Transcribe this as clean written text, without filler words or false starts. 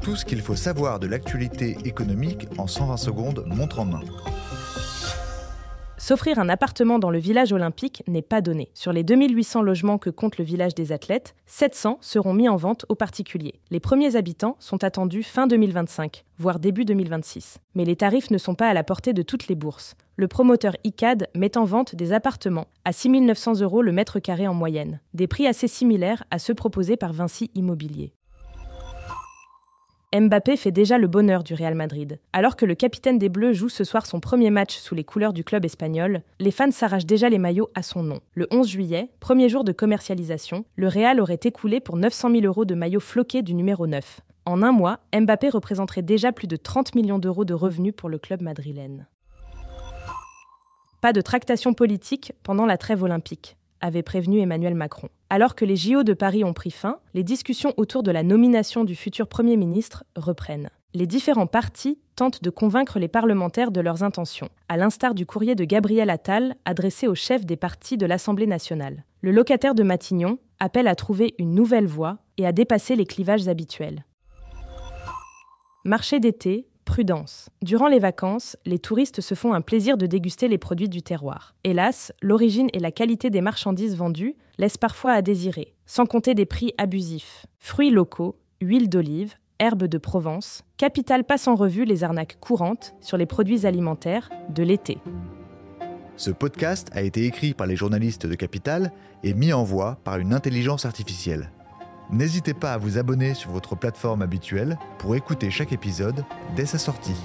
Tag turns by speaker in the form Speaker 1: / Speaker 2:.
Speaker 1: Tout ce qu'il faut savoir de l'actualité économique en 120 secondes, montre en main.
Speaker 2: S'offrir un appartement dans le village olympique n'est pas donné. Sur les 2800 logements que compte le village des athlètes, 700 seront mis en vente aux particuliers. Les premiers habitants sont attendus fin 2025, voire début 2026. Mais les tarifs ne sont pas à la portée de toutes les bourses. Le promoteur ICAD met en vente des appartements à 6 900 € le mètre carré en moyenne. Des prix assez similaires à ceux proposés par Vinci Immobilier. Mbappé fait déjà le bonheur du Real Madrid. Alors que le capitaine des Bleus joue ce soir son premier match sous les couleurs du club espagnol, les fans s'arrachent déjà les maillots à son nom. Le 11 juillet, premier jour de commercialisation, le Real aurait écoulé pour 900 000 € de maillots floqués du numéro 9. En un mois, Mbappé représenterait déjà plus de 30 millions d'euros de revenus pour le club madrilène. Pas de tractation politique pendant la trêve olympique, avait prévenu Emmanuel Macron. Alors que les JO de Paris ont pris fin, les discussions autour de la nomination du futur Premier ministre reprennent. Les différents partis tentent de convaincre les parlementaires de leurs intentions, à l'instar du courrier de Gabriel Attal adressé au chef des partis de l'Assemblée nationale. Le locataire de Matignon appelle à trouver une nouvelle voie et à dépasser les clivages habituels. Marché d'été, prudence. Durant les vacances, les touristes se font un plaisir de déguster les produits du terroir. Hélas, l'origine et la qualité des marchandises vendues laissent parfois à désirer, sans compter des prix abusifs. Fruits locaux, huile d'olive, herbes de Provence, Capital passe en revue les arnaques courantes sur les produits alimentaires de l'été.
Speaker 1: Ce podcast a été écrit par les journalistes de Capital et mis en voix par une intelligence artificielle. N'hésitez pas à vous abonner sur votre plateforme habituelle pour écouter chaque épisode dès sa sortie.